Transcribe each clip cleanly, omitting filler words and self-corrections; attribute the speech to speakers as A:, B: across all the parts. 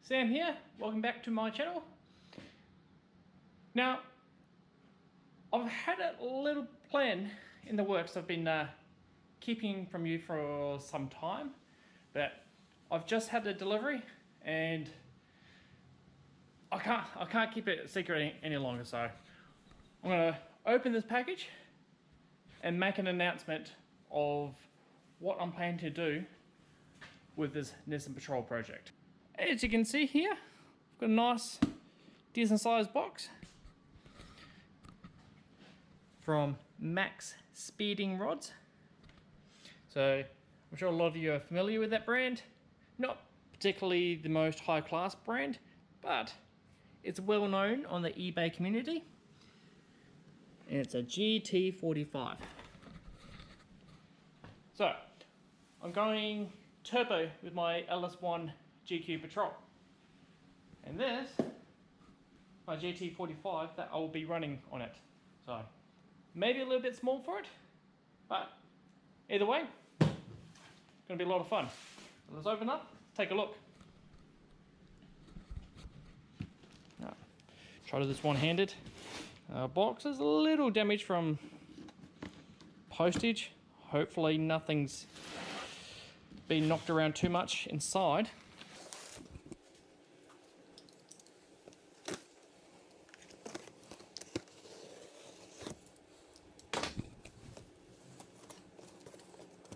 A: Sam here, welcome back to my channel. Now, I've had a little plan in the works I've been keeping from you for some time, but I've just had the delivery and I can't keep it a secret any longer, so I'm gonna open this package and make an announcement of what I'm planning to do with this Nissan Patrol project. As you can see here, I've got a nice decent sized box from Max Speeding Rods. So I'm sure a lot of you are familiar with that brand. Not particularly the most high class brand, but it's well known on the eBay community. And it's a GT45. So I'm going turbo with my ls1 GQ Patrol. And this, my GT45 that I will be running on it. So maybe a little bit small for it, but either way, it's going to be a lot of fun. So let's open up, take a look. Right. Try to do this one-handed. Box is a little damaged from postage. Hopefully nothing's been knocked around too much inside.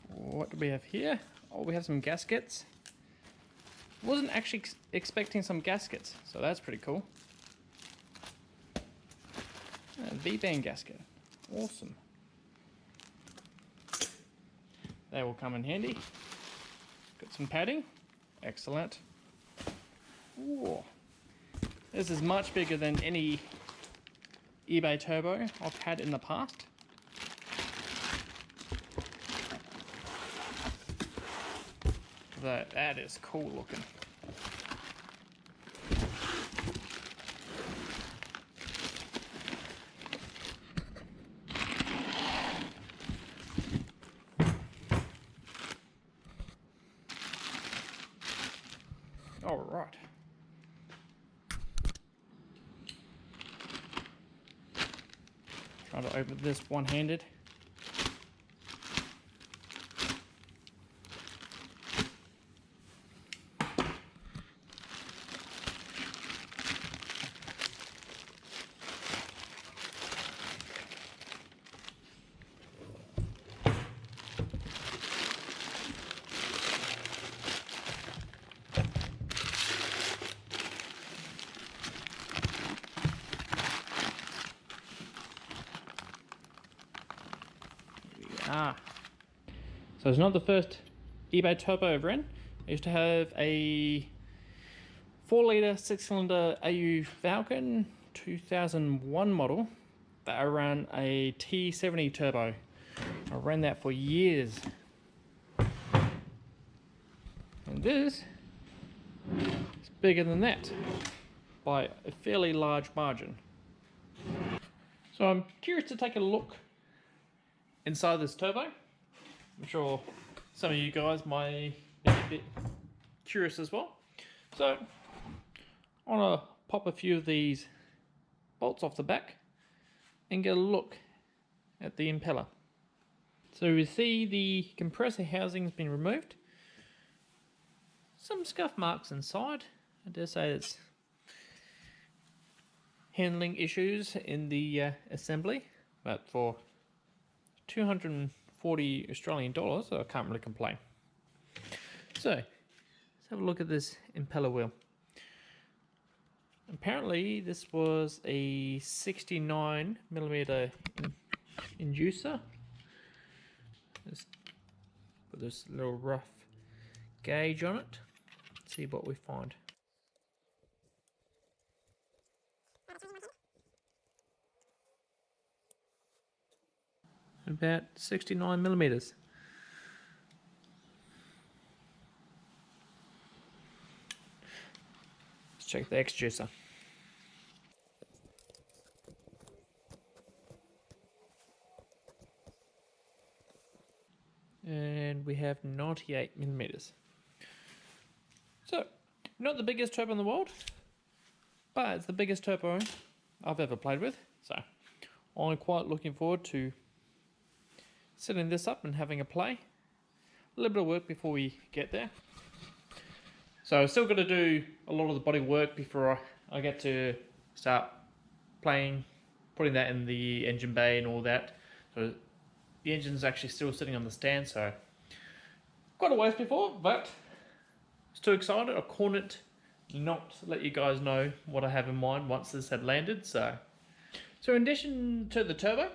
A: What do we have here? Oh, we have some gaskets. Wasn't actually expecting some gaskets, so that's pretty cool. A V-band gasket. Awesome. They will come in handy. Got some padding. Excellent. Ooh. This is much bigger than any eBay Turbo I've had in the past. That is cool looking. All right. Try to open this one-handed. So it's not the first eBay Turbo I've ran. I used to have a 4-litre 6-cylinder AU Falcon 2001 model that I ran a T70 Turbo. I ran that for years. And this is bigger than that by a fairly large margin. So I'm curious to take a look inside this turbo. I'm sure some of you guys might be a bit curious as well. So I want to pop a few of these bolts off the back and get a look at the impeller. So we see the compressor housing has been removed. Some scuff marks inside. I dare say it's handling issues in the assembly, but for 240 Australian dollars, I can't really complain. So let's have a look at this impeller wheel. Apparently this was a 69mm inducer. Let's put this little rough gauge on it. Let's see what we find. About 69mm. Let's check the X-juicer. And we have 98mm. So Not the biggest turbo in the world, but it's the biggest turbo I've ever played with. So I'm quite looking forward to setting this up and having a play. A little bit of work before we get there. So I've still got to do a lot of the body work before I get to start playing, putting that in the engine bay and all that. So the engine's actually still sitting on the stand, so quite a ways before, but it's too excited. I couldn't not let you guys know what I have in mind once this had landed. So in addition to the turbo,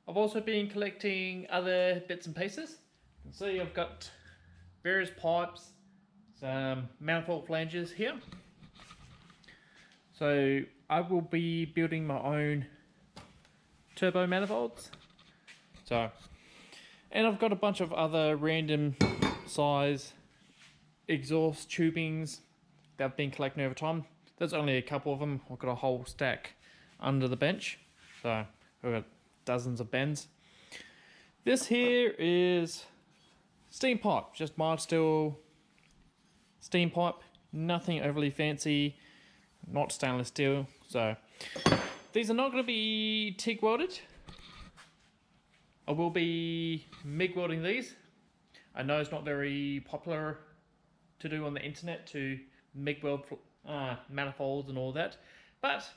A: I've also been collecting other bits and pieces. You can see I've got various pipes, some manifold flanges here. So I will be building my own turbo manifolds. So, and I've got a bunch of other random size exhaust tubings that I've been collecting over time. There's only a couple of them. I've got a whole stack under the bench. So I've got dozens of bends. This here is steam pipe, just mild steel steam pipe, nothing overly fancy, not stainless steel. So these are not going to be TIG welded. I will be MIG welding these. I know it's not very popular to do on the internet to MIG weld manifolds and all that, but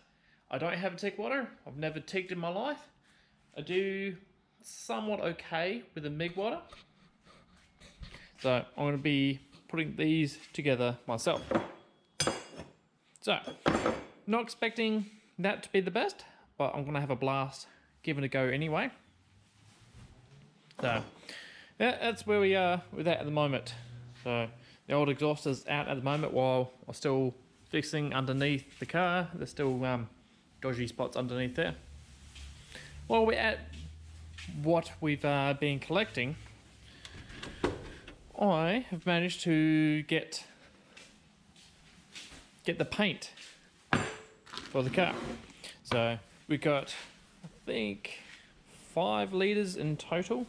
A: I don't have a TIG welder. I've never TIGged in my life. I do somewhat okay with a MIG welder. So I'm going to be putting these together myself. So, not expecting that to be the best, but I'm going to have a blast giving it a go anyway. So, yeah, that's where we are with that at the moment. So, the old exhaust is out at the moment while I'm still fixing underneath the car. There's still dodgy spots underneath there. While we're at what we've been collecting, I have managed to get the paint for the car. So we got, I think, 5 litres in total.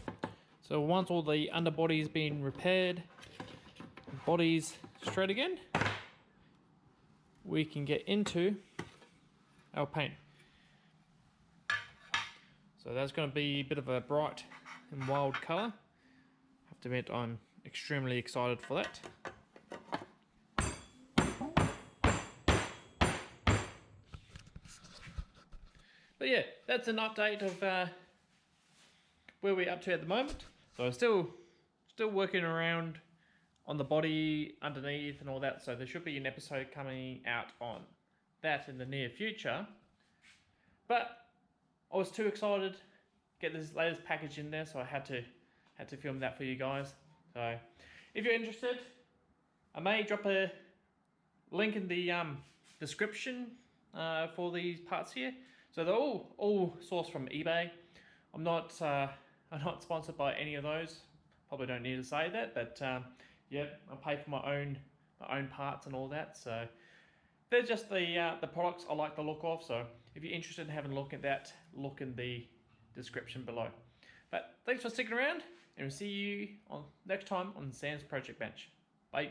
A: So once all the underbody's been repaired, body's straight again, we can get into our paint. So that's going to be a bit of a bright and wild colour. I have to admit I'm extremely excited for that. But yeah, that's an update of where we're up to at the moment. So I'm still working around on the body underneath and all that. So there should be an episode coming out on that in the near future. But I was too excited to get this latest package in there, so I had to film that for you guys. So if you're interested, I may drop a link in the description for these parts here. So they're all sourced from eBay. I'm not sponsored by any of those. Probably don't need to say that, but yeah, I pay for my own parts and all that. So they're just the products I like the look of. So if you're interested in having a look at that, look in the description below. But thanks for sticking around, and we'll see you next time on Sam's Project Bench. Bye.